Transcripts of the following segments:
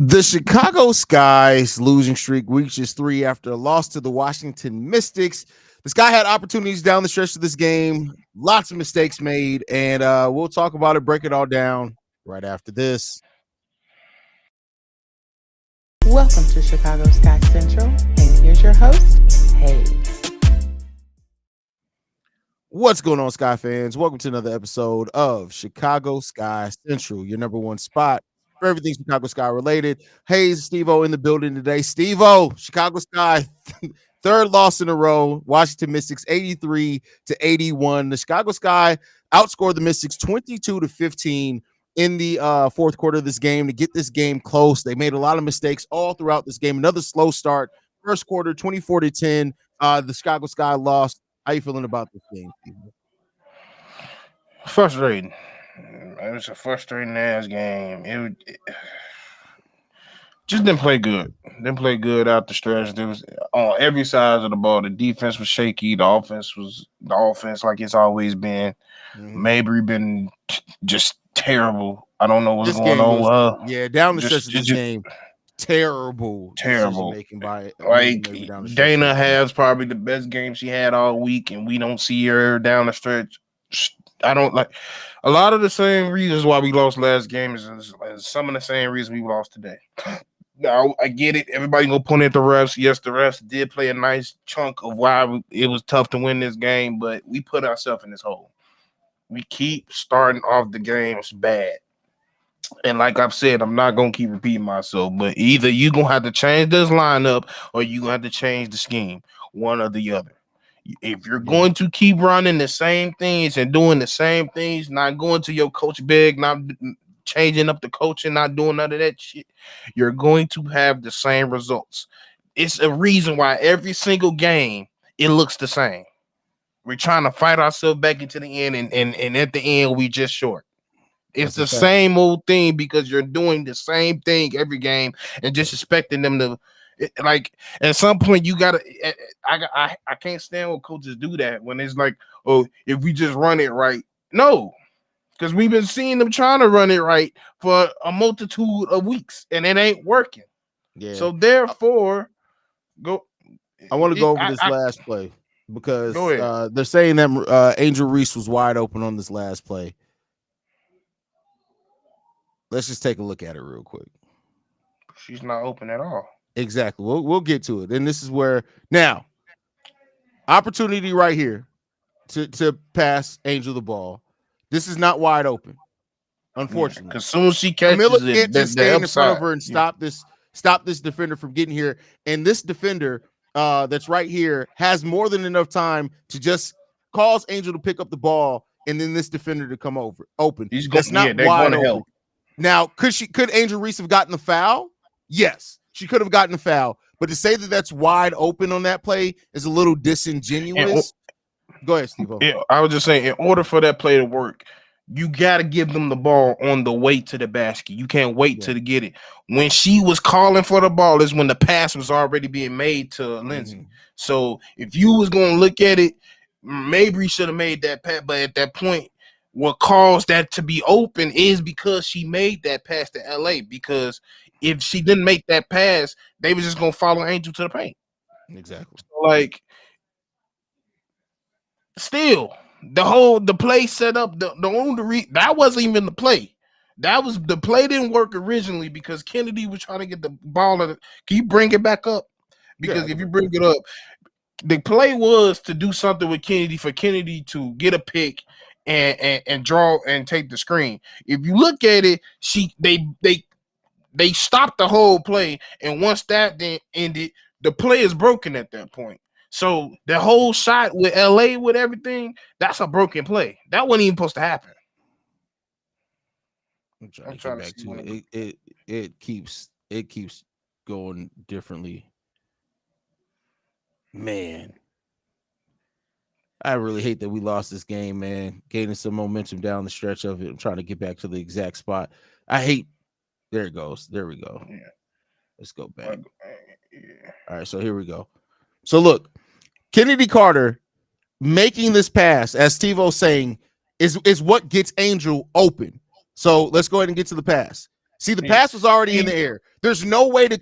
The Chicago Sky's losing streak reaches 3 after a loss to the Washington Mystics. The Sky had opportunities down the stretch of this game, lots of mistakes made, and we'll talk about it, break it all down right after this. Welcome to Chicago Sky Central, and here's your host, Haize. What's going on, Sky fans? Welcome to another episode of Chicago Sky Central, your number one spot for everything Chicago Sky related. Haize Stevo in the building today. Stevo, Chicago Sky, third loss in a row. Washington Mystics 83-81. The Chicago Sky outscored the Mystics 22-15 in the fourth quarter of this game to get this game close. They made a lot of mistakes all throughout this game. Another slow start. First quarter, 24-10. The Chicago Sky lost. How you feeling about this game, Stevo? Frustrating. It was a frustrating ass game. It just didn't play good. Didn't play good out the stretch. There was on every side of the ball. The defense was shaky. The offense was the offense like it's always been. Mabry been just terrible. I don't know what's going on with her. Yeah, down the stretch of this game. Terrible making by like Dana has probably the best game she had all week, and we don't see her down the stretch. I don't like a lot of the same reasons why we lost last game is some of the same reasons we lost today. Now I get it. Everybody gonna point at the refs. Yes, the refs did play a nice chunk of why it was tough to win this game, but we put ourselves in this hole. We keep starting off the games bad. And like I've said, I'm not going to keep repeating myself, but either you're going to have to change this lineup or you're going to have to change the scheme, one or the other. If you're going to keep running the same things and doing the same things, not going to your coach big, not changing up the coaching, not doing none of that shit, you're going to have the same results. It's a reason why every single game, it looks the same. We're trying to fight ourselves back into the end, and at the end, we just short. It's the same old thing because you're doing the same thing every game and just expecting them to like at some point you gotta I can't stand when coaches do that when it's like, oh, if we just run it right. No, because we've been seeing them trying to run it right for a multitude of weeks and it ain't working. Yeah. So therefore, I want to go over this last play because they're saying that Angel Reese was wide open on this last play. Let's just take a look at it real quick. She's not open at all. Exactly. We'll get to it. And this is where now opportunity right here to pass Angel the ball. This is not wide open, unfortunately. Because soon as she catches Camilla can't just stand in front of her and stop this defender from getting here. And this defender that's right here has more than enough time to just cause Angel to pick up the ball and then this defender to come over open. That's not wide open. Help. Now, could Angel Reese have gotten the foul? Yes, she could have gotten the foul. But to say that that's wide open on that play is a little disingenuous. Go ahead, Steve. I was just saying, in order for that play to work, you got to give them the ball on the way to the basket. You can't wait to get it. When she was calling for the ball is when the pass was already being made to Lindsay. So if you was going to look at it, maybe should have made that pass. But at that point, what caused that to be open is because she made that pass to LA. Because if she didn't make that pass, they were just gonna follow Angel to the paint. Exactly. So like, still, the play set up. That wasn't even the play. That was the play didn't work originally because Kennedy was trying to get the ball. Can you bring it back up? Because if you bring it up, the play was to do something with Kennedy for Kennedy to get a pick. And draw and take the screen. If you look at it, they stopped the whole play, and once that then ended, the play is broken at that point. So the whole shot with LA with everything, that's a broken play. That wasn't even supposed to happen. I'm trying to get back to it. It keeps going differently. Man. I really hate that we lost this game, man. Gaining some momentum down the stretch of it. I'm trying to get back to the exact spot. There it goes. There we go. Yeah. Let's go back. Yeah. All right, so here we go. So look, Kennedy Carter making this pass, as Stevo's saying, is what gets Angel open. So let's go ahead and get to the pass. See, the pass was already in the air. There's no way to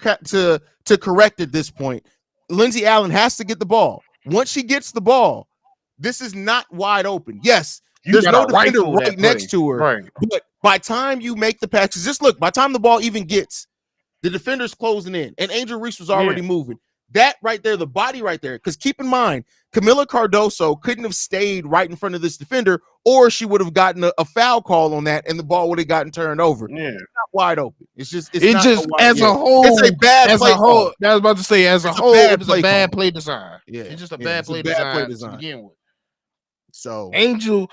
correct at this point. Lindsey Allen has to get the ball. Once she gets the ball, this is not wide open. Yes, there's no defender right next to her. Right. But by time you make the pass, just look, by the time the ball even gets, the defender's closing in, and Angel Reese was already moving. That right there, the body right there, because keep in mind, Camila Cardoso couldn't have stayed right in front of this defender, or she would have gotten a foul call on that, and the ball would have gotten turned over. Yeah, it's not wide open. It's just as a whole. It's a bad play. I was about to say, as a whole, it was a bad play design. Yeah, it's just a bad play design to begin with. So Angel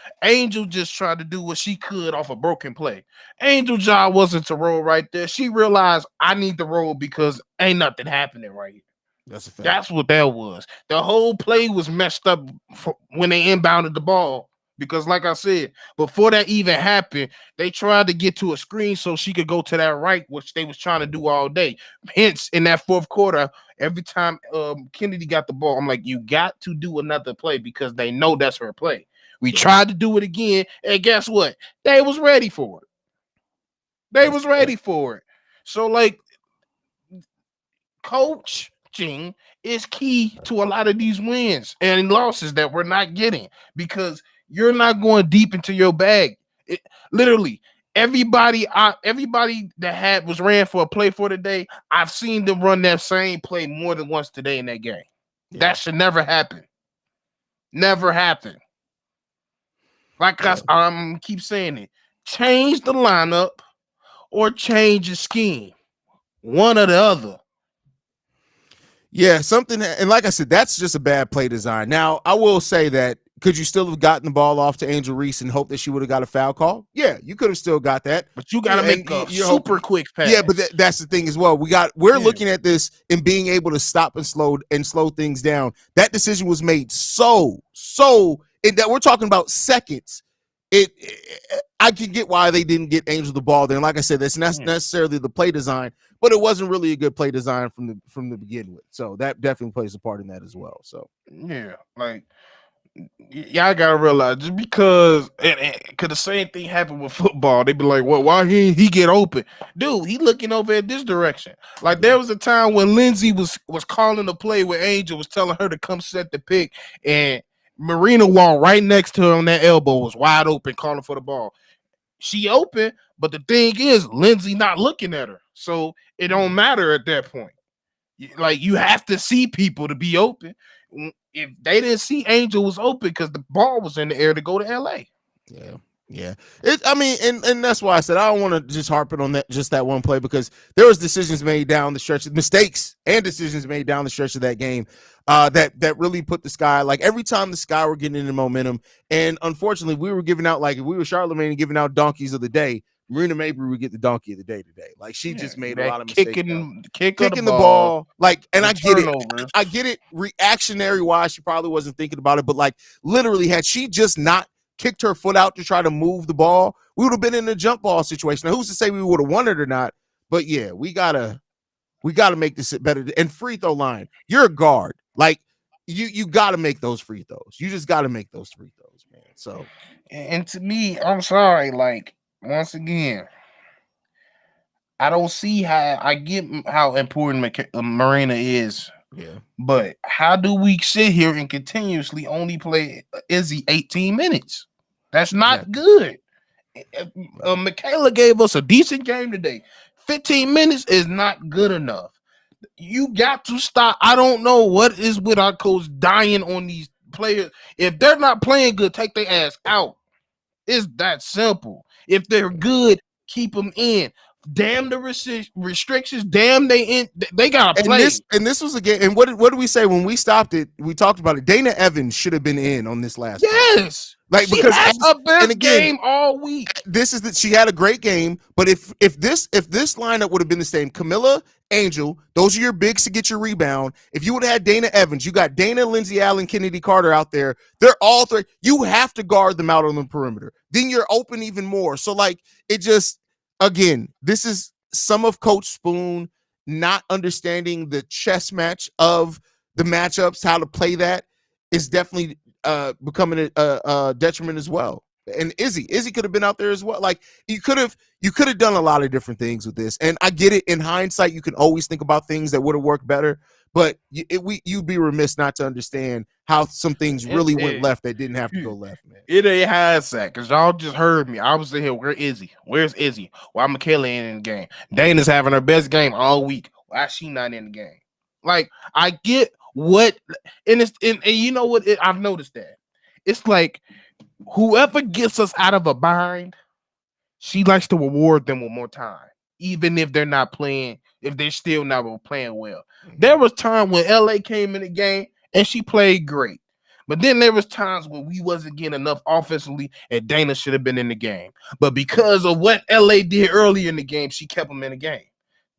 just tried to do what she could off a broken play. Angel job wasn't to roll right there. She realized I need to roll because ain't nothing happening right here. That's a fact. That's what that was. The whole play was messed up when they inbounded the ball because, like I said, before that even happened, they tried to get to a screen so she could go to that right, which they was trying to do all day. Hence, in that fourth quarter, every time Kennedy got the ball, I'm like, you got to do another play because they know that's her play. We tried to do it again, and guess what? They was ready for it. They was ready for it. So, like, coaching is key to a lot of these wins and losses that we're not getting because you're not going deep into your bag. Literally, everybody that was ran for a play for today, I've seen them run that same play more than once today in that game. Yeah. That should never happen. Never happen. Like I keep saying it. Change the lineup or change the scheme. One or the other. Yeah, something, and like I said, that's just a bad play design. Now, I will say that, could you still have gotten the ball off to Angel Reese and hope that she would have got a foul call? Yeah, you could have still got that. But you got to make a super quick pass. Yeah, but that's the thing as well. We're looking at this and being able to stop and slow things down. That decision was made so that we're talking about seconds. I can get why they didn't get Angel the ball there. And like I said, that's not necessarily the play design, but it wasn't really a good play design from the beginning with. So that definitely plays a part in that as well. So yeah, like y'all gotta realize just because could the same thing happen with football, they'd be like, well, why he get open? Dude, he looking over at this direction. Like there was a time when Lindsay was calling the play where Angel was telling her to come set the pick, and Marina walked right next to her on that elbow, was wide open, calling for the ball. She open, but the thing is, Lindsay not looking at her, so it don't matter at that point. Like you have to see people to be open. If they didn't see Angel was open because the ball was in the air to go to LA. Yeah. And that's why I said I don't want to just harp it on that one play because there was decisions made down the stretch, mistakes and decisions made down the stretch of that game that really put the Sky, like every time the Sky were getting into momentum. And unfortunately, we were giving out, like if we were Charlamagne giving out donkeys of the day, Marina Mabry would get the donkey of the day today. Like she just made a lot of mistakes. Kicking the ball. Like, and I get it. I get it. Reactionary wise, she probably wasn't thinking about it, but like literally, had she just not kicked her foot out to try to move the ball, we would have been in a jump ball situation. Now, who's to say we would have won it or not? But yeah, we gotta make this better. And free throw line, you're a guard. Like you gotta make those free throws. You just gotta make those free throws, man. So, and to me, I'm sorry, like. Once again, I don't see how I get how important Marina is. Yeah. But how do we sit here and continuously only play Izzy 18 minutes? That's not good. Michaela gave us a decent game today. 15 minutes is not good enough. You got to stop. I don't know what is with our coach dying on these players. If they're not playing good, take their ass out. It's that simple. If they're good, keep them in. Damn the restrictions. Damn they gotta play. And this was a game. And what did we say when we stopped it? We talked about it. Dana Evans should have been in on this last. Yes, like she because had a best game all week. This is that she had a great game. But if this lineup would have been the same, Camila, Angel, those are your bigs to get your rebound. If you would have had Dana Evans, you got Dana, Lindsey Allen, Kennedy Carter out there. They're all three. You have to guard them out on the perimeter. Then you're open even more. So like it just. Again, this is some of Coach Spoon not understanding the chess match of the matchups, how to play that is definitely becoming a detriment as well. And Izzy could have been out there as well. Like you could have done a lot of different things with this. And I get it. In hindsight, you can always think about things that would have worked better. But you'd be remiss not to understand how some things really went left that didn't have to go left, man. It ain't hindsight because y'all just heard me. I was in here. Where is he? Where's Izzy? Why Michaela ain't in the game? Dana's having her best game all week. Why she not in the game? Like I get what, and it's and you know what? I've noticed that it's like whoever gets us out of a bind, she likes to reward them with more time, even if they're not playing. If they're still not playing well, there was time when LA came in the game and she played great. But then there was times when we wasn't getting enough offensively and Dana should have been in the game. But because of what LA did earlier in the game, she kept them in the game.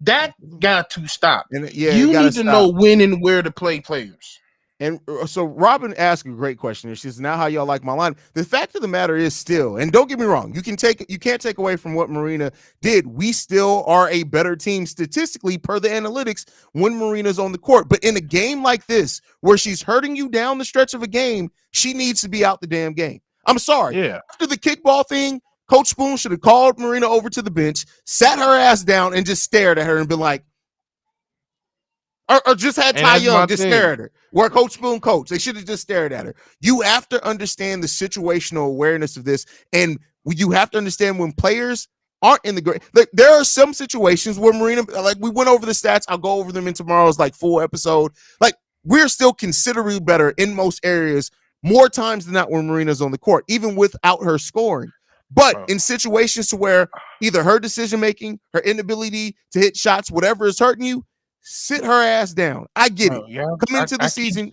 That got to stop. And you need to know when and where to play players. And so Robin asked a great question. She says, now how y'all like my line? The fact of the matter is still, and don't get me wrong, you can't take away from what Marina did. We still are a better team statistically per the analytics when Marina's on the court. But in a game like this, where she's hurting you down the stretch of a game, she needs to be out the damn game. I'm sorry. Yeah. After the kickball thing, Coach Spoon should have called Marina over to the bench, sat her ass down, and just stared at her and been like, or just had Ty Young just stare at her. Where Coach Spoon coach. They should have just stared at her. You have to understand the situational awareness of this. And you have to understand when players aren't in the great. Like, there are some situations where Marina, like we went over the stats. I'll go over them in tomorrow's like full episode. Like we're still considerably better in most areas more times than not when Marina's on the court, even without her scoring. But in situations to where either her decision-making, her inability to hit shots, whatever is hurting you, sit her ass down. I get it. Yeah, Come into the season.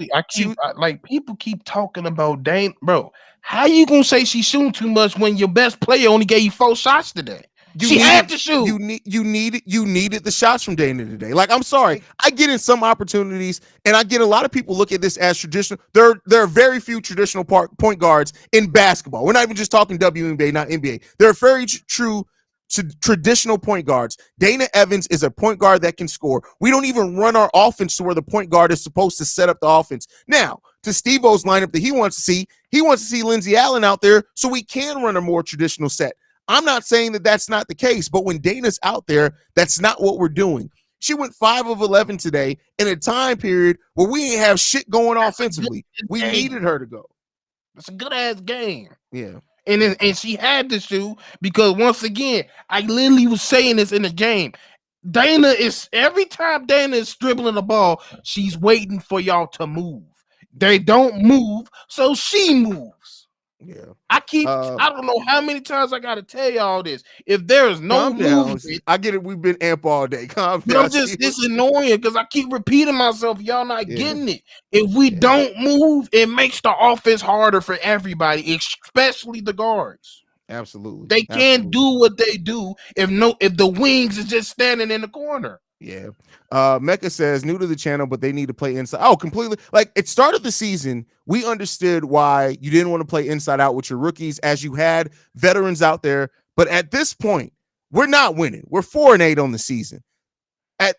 Like people keep talking about Dane, bro. How you gonna say she's shooting too much when your best player only gave you 4 shots today? She had to shoot. You needed the shots from Dana today. Like, I'm sorry. I get in some opportunities, and I get a lot of people look at this as traditional. There are very few traditional point guards in basketball. We're not even just talking WNBA, not NBA. There are very true traditional point guards. Dana Evans is a point guard that can score. We don't even run our offense to where the point guard is supposed to set up the offense. Now, to Stevo's lineup that he wants to see Lindsey Allen out there so we can run a more traditional set. I'm not saying that that's not the case, but when Dana's out there, that's not what we're doing. She went 5 of 11 today in a time period where we didn't have shit going offensively. We needed her to go. It's a good ass game. Yeah. And she had to shoot because once again, I literally was saying this in the game. Dana is every time Dana is dribbling the ball, she's waiting for y'all to move. They don't move, so she moves. Yeah. I don't know how many times I gotta tell y'all this. If there is no movement, I get it. We've been amp all day. Calm down. It's annoying because I keep repeating myself. Y'all not getting it. If we don't move, it makes the offense harder for everybody, especially the guards. Absolutely. They can't do what they do if the wings is just standing in the corner. Yeah. Mecca says, new to the channel, but they need to play inside. Oh, completely. Like, it started the season, we understood why you didn't want to play inside out with your rookies as you had veterans out there. But at this point, we're not winning. We're 4-8 on the season.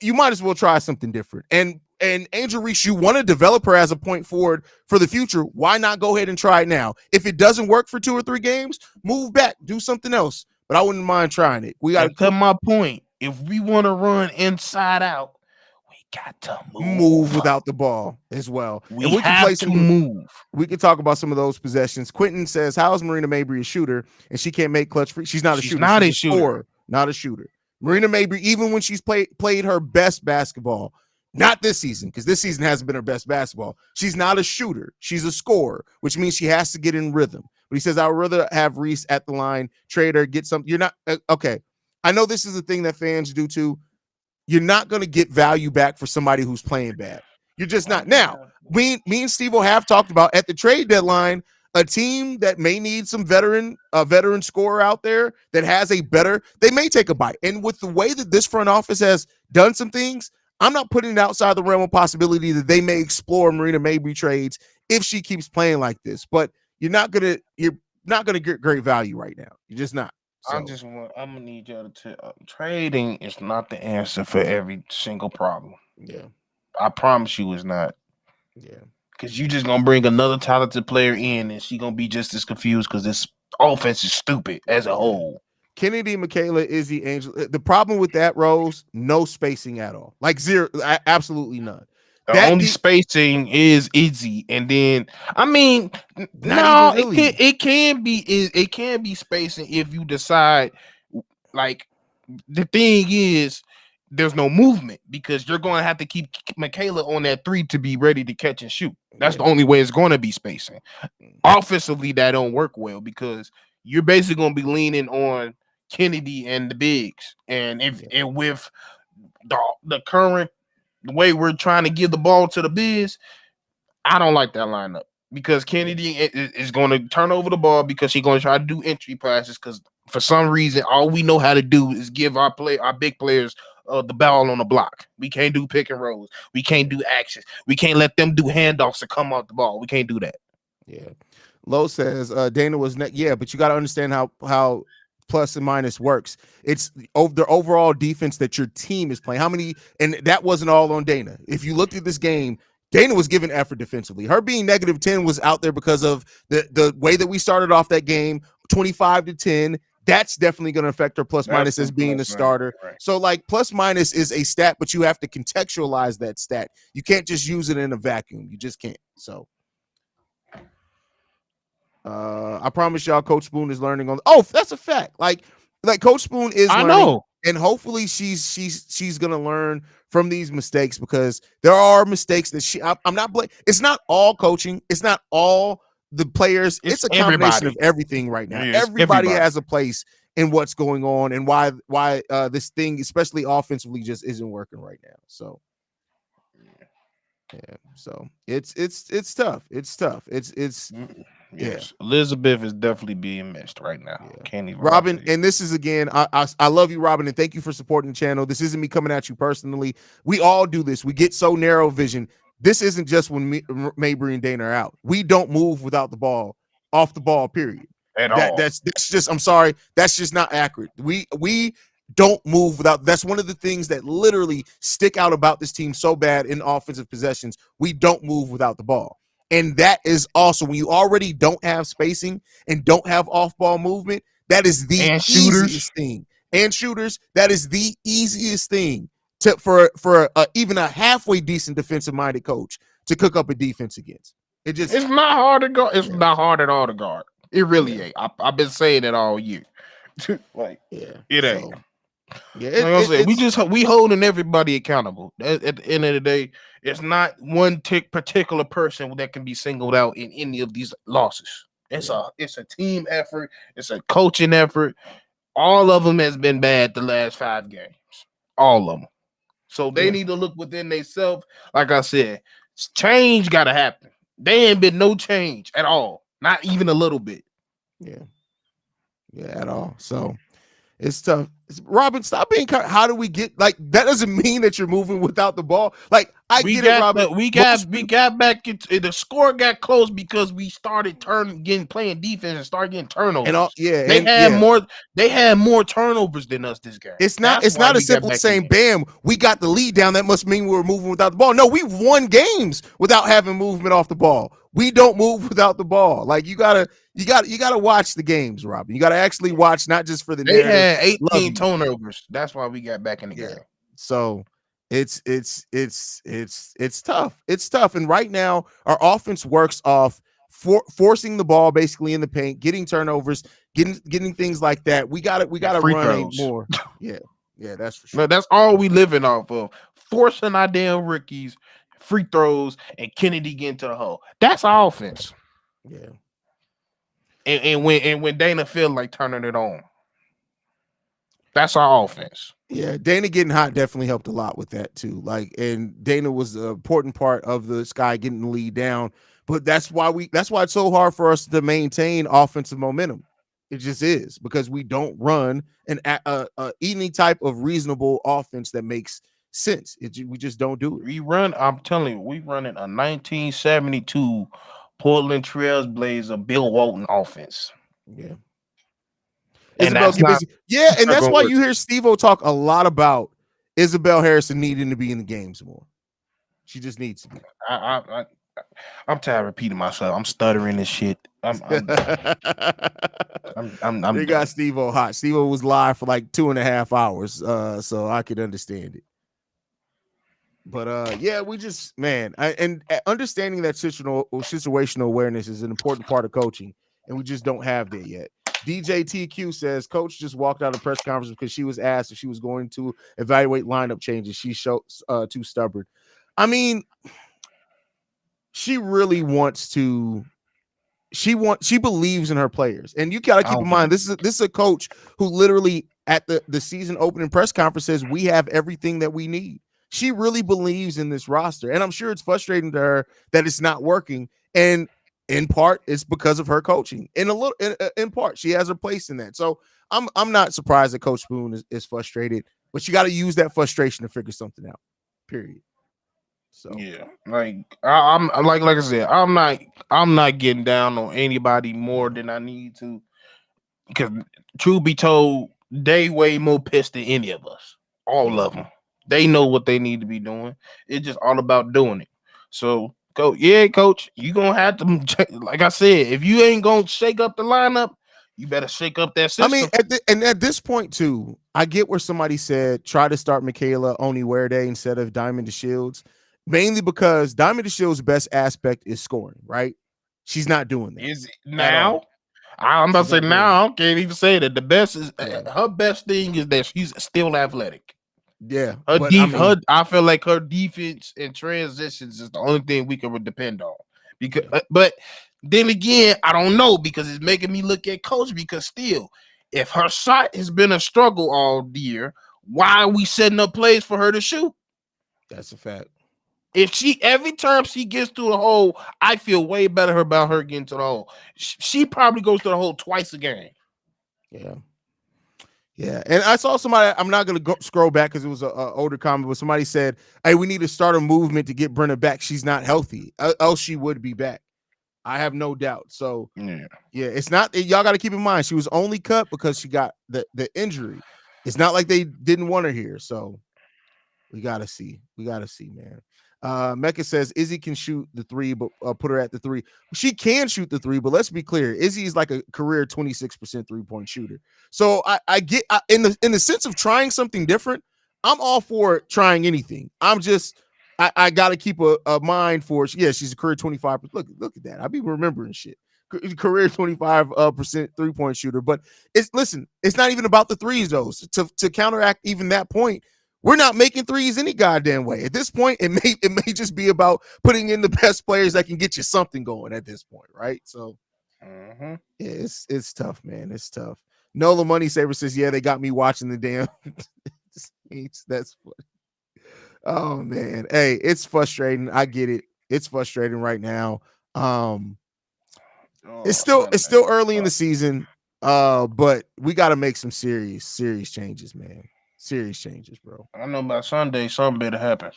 You might as well try something different. And Angel Reese, you want to develop her as a point forward for the future. Why not go ahead and try it now? If it doesn't work for 2 or 3 games, move back, do something else. But I wouldn't mind trying it. We got to cut my point. If we want to run inside out, we got to move without the ball as well. We have to move. We can talk about some of those possessions. Quentin says, how is Marina Mabry a shooter and she can't make clutch free? She's not a shooter. She's a scorer, not a shooter. Marina Mabry, even when she's played her best basketball, not this season, because this season hasn't been her best basketball. She's not a shooter. She's a scorer, which means she has to get in rhythm. But he says, I would rather have Reese at the line, trade her, get something. You're not okay. I know this is a thing that fans do too. You're not going to get value back for somebody who's playing bad. You're just not. Now, me and Stevo have talked about at the trade deadline, a team that may need some veteran scorer out there that has they may take a bite. And with the way that this front office has done some things, I'm not putting it outside the realm of possibility that they may explore Marina Mabry trades if she keeps playing like this. But you're not gonna get great value right now. You're just not. So. I'm gonna need y'all to trading is not the answer for every single problem. Yeah, I promise you, it's not. Yeah, because you just gonna bring another talented player in, and she gonna be just as confused because this offense is stupid as a Yeah. whole. Kennedy, Michaela, Izzy, Angel. The problem with that, Rose, no spacing at all. Like zero, absolutely none. The That only the spacing is easy, and then I mean, not even no, really. it can be spacing if you decide. Like the thing is, there's no movement because you're going to have to keep Michaela on that three to be ready to catch and shoot. That's the Yeah. only way it's going to be spacing. Offensively, that don't work well because you're basically going to be leaning on Kennedy and the bigs, and if Yeah. and with the current way we're trying to give the ball to the bigs, I don't like that lineup because Yeah. Kennedy is going to turn over the ball because she's going to try to do entry passes because for some reason all we know how to do is give our big players the ball on the block. We can't do pick and rolls. We can't do actions. We can't let them do handoffs to come off the ball. We can't do that. Yeah. Lowe says Dana was yeah, but you got to understand how plus and minus works. It's the overall defense that your team is playing. How many? And that wasn't all on Dana. If you looked at this game, Dana was giving effort defensively. Her being -10 was out there because of the way that we started off that game, 25-10. That's definitely going to affect her plus That's minus the as being a plus minus, starter. right? So like plus minus is a stat, but you have to contextualize that stat. You can't just use it in a vacuum. You just can't. So I promise y'all, Coach Spoon is learning on. Oh, that's a fact. Like Coach Spoon is I learning, know. and hopefully she's gonna learn from these mistakes because there are mistakes that I'm not blaming. It's not all coaching. It's not all the players. It's It's a combination of everybody. everything right now. It's Everybody everybody. has a place in what's going on and why this thing, especially offensively, just isn't working right now. So yeah, so it's tough. It's tough. It's Mm, yeah. yes, Elizabeth is definitely being missed right now. Yeah. Can't even lie Robin, to you. and this is again, I love you, Robin, and thank you for supporting the channel. This isn't me coming at you personally. We all do this. We get so narrow vision. This isn't just when Mabry and Dana are out. We don't move without the ball, off the ball, period. At all. That's just, I'm sorry, that's just not accurate. We don't move without. That's one of the things that literally stick out about this team so bad in offensive possessions. We don't move without the ball. And that is also when you already don't have spacing and don't have off-ball movement, that is the And shooters. easiest thing. And shooters, that is the easiest thing for even a halfway decent defensive-minded coach to cook up a defense against. It just, It's not hard to guard. It's yeah, not hard at all to guard. It really yeah, ain't. I've been saying it all year. Like yeah. it ain't. So yeah, Like I said, we holding everybody accountable. At the end of the day, it's not one particular person that can be singled out in any of these losses. yeah, It's a team effort. It's a coaching effort. All of them has been bad the last 5 games. All of them. So they yeah, need to look within themselves. Like I said, change got to happen. There ain't been no change at all, not even a little bit. yeah, yeah, at all. So it's tough. Robin, stop being. How do we get like that? Doesn't mean that you're moving without the ball. Like I We get it, got Robin. the we Most got we people, got back into the score got close because we started playing defense and started getting and all, turnovers. yeah, They and had yeah, more they had more turnovers than us this game. it's not That's it's why not we as got simple back as in the saying, game. "Bam, we got the lead down." That must mean we're moving without the ball. No, we've won games without having movement off the ball. We don't move without the ball. Like you gotta watch the games, Robin. You gotta actually watch, not just for the They narrative. had Love 18 you. turnovers. That's why we got back in the Yeah. game. So it's tough. It's tough. And right now, our offense works off forcing the ball basically in the paint, getting turnovers, getting things like that. We gotta Free run a throws. more. Yeah, yeah, that's for No, sure. that's all we living off of. Forcing our damn rookies, free throws, and Kennedy getting to the hole. That's our offense. Yeah. And when Dana feel like turning it on, that's our offense. Yeah, Dana getting hot definitely helped a lot with that too. Like, and Dana was an important part of the Sky getting the lead down. But that's why it's so hard for us to maintain offensive momentum. It just is because we don't run any type of reasonable offense that makes sense. We just don't do it. I'm telling you, we running a 1972 Portland Trails Blazer Bill Walton offense. Yeah. And Isabel, that's get not, busy. Yeah, and not that's gonna why work. you hear Stevo talk a lot about Isabel Harrison needing to be in the games more. She just needs to be. I, I, I I'm tired of repeating myself. I'm stuttering this shit. I'm done. I'm They got done. Stevo hot. Stevo was live for like 2.5 hours, so I could understand it. But yeah, we just understanding that situational awareness is an important part of coaching, and we just don't have that yet. DJ TQ says coach just walked out of press conference because she was asked if she was going to evaluate lineup changes. She showed too stubborn. I mean, she really wants to. She believes in her players, and you got to I keep in don't mind believe. this is a coach who literally at the season opening press conference says we have everything that we need. She really believes in this roster, and I'm sure it's frustrating to her that it's not working. And in part, it's because of her coaching. In part, she has her place in that. So I'm not surprised that Coach Spoon is frustrated, but you got to use that frustration to figure something out. Period. So Yeah, like I'm like I said, I'm not getting down on anybody more than I need to, because truth be told, they way more pissed than any of us. All of them. They know what they need to be doing. It's just all about doing it. So, coach, you gonna have to, like I said, if you ain't gonna shake up the lineup, you better shake up that I mean, system. at this point too, I get where somebody said try to start Michaela Oniwerde instead of Diamond DeShields, mainly because Diamond DeShields' best aspect is scoring. Right? She's not doing that Is it at now? all. I'm about to She's say not doing now. I can't even say that. The best is it. her best thing is that she's still athletic. Yeah, Her but I def her mean, I feel like her defense and transitions is the only thing we can depend on. Because, yeah, but then again, I don't know, because it's making me look at coach, because still, if her shot has been a struggle all year, why are we setting up plays for her to shoot? that's a fact. If she every time she gets to the hole, I feel way better about her getting to the hole. She probably goes to the hole twice a game. Yeah. Yeah, and I saw somebody. I'm not gonna scroll back because it was a older comment, but somebody said, "Hey, we need to start a movement to get Brenna back. She's not healthy, else she would be back." I have no doubt. So Yeah. yeah, it's not. Y'all got to keep in mind she was only cut because she got the injury. It's not like they didn't want her here. So we gotta see. We gotta see, man. Mecca says Izzy can shoot the three, but put her at the three. She can shoot the three, but let's be clear, Izzy is like a career 26% 3-point shooter. So I get in the sense of trying something different. I'm all for trying anything. I'm just I got to keep a mind for yeah. She's a career 25. Look at that. I be remembering shit. Career 25% 3-point shooter, but it's not even about the threes though. To counteract even that point, we're not making threes any goddamn way. At this point, it may just be about putting in the best players that can get you something going at this point, right? So Mm-hmm. yeah, it's tough, man. It's tough. Nola Money Saver says, yeah, they got me watching the damn that's oh man. Hey, it's frustrating. I get it. It's frustrating right now. It's Oh, still Sunday. early in the season. But we got to make some serious changes, man. Serious changes, bro. I know by Sunday something better happen.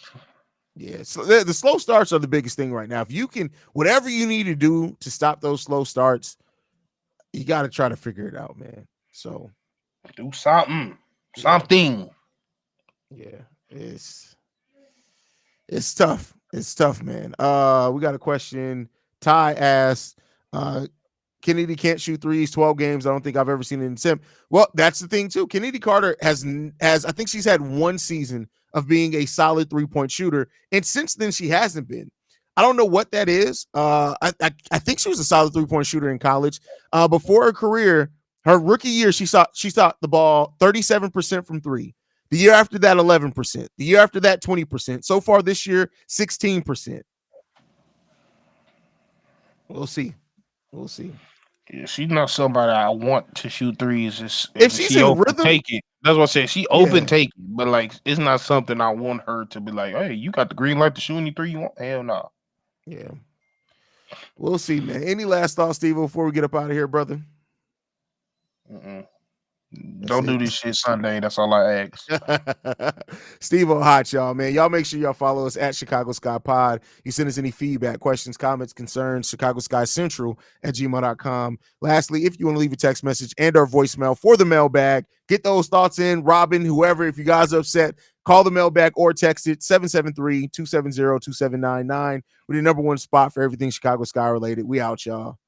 Yeah, so the slow starts are the biggest thing right now. If you can, whatever you need to do to stop those slow starts, you got to try to figure it out, man. So Do something. yeah, Something. yeah, it's tough. It's tough, man. We got a question. Ty asked, Kennedy can't shoot threes, 12 games. I don't think I've ever seen it in sim. Well, that's the thing too. Kennedy Carter has I think she's had one season of being a solid 3-point shooter, and since then she hasn't been. I don't know what that is. I think she was a solid 3-point shooter in college. Before her career, her rookie year, she shot the ball 37% from three. The year after that, 11%. The year after that, 20%. So far this year, 16%. We'll see. We'll see. Yeah, she's not somebody I want to shoot threes. If she's She in open rhythm, take it. That's what I said. She open yeah, take it, but like it's not something I want her to be like, hey, you got the green light to shoot any three you want? Hell no. yeah. We'll see, man. Any last thoughts, Steve, before we get up out of here, brother? Mm-mm. That's Don't do it. this shit Sunday. That's all I ask. Steve hot, y'all, man. Y'all make sure y'all follow us at Chicago Sky Pod. You send us any feedback, questions, comments, concerns, Chicago Sky Central at gmail.com. Lastly, if you want to leave a text message and our voicemail for the mailbag, get those thoughts in. Robin, whoever, if you guys are upset, call the mailbag or text it 773-270-2799. We're the number one spot for everything Chicago Sky related. We out, y'all.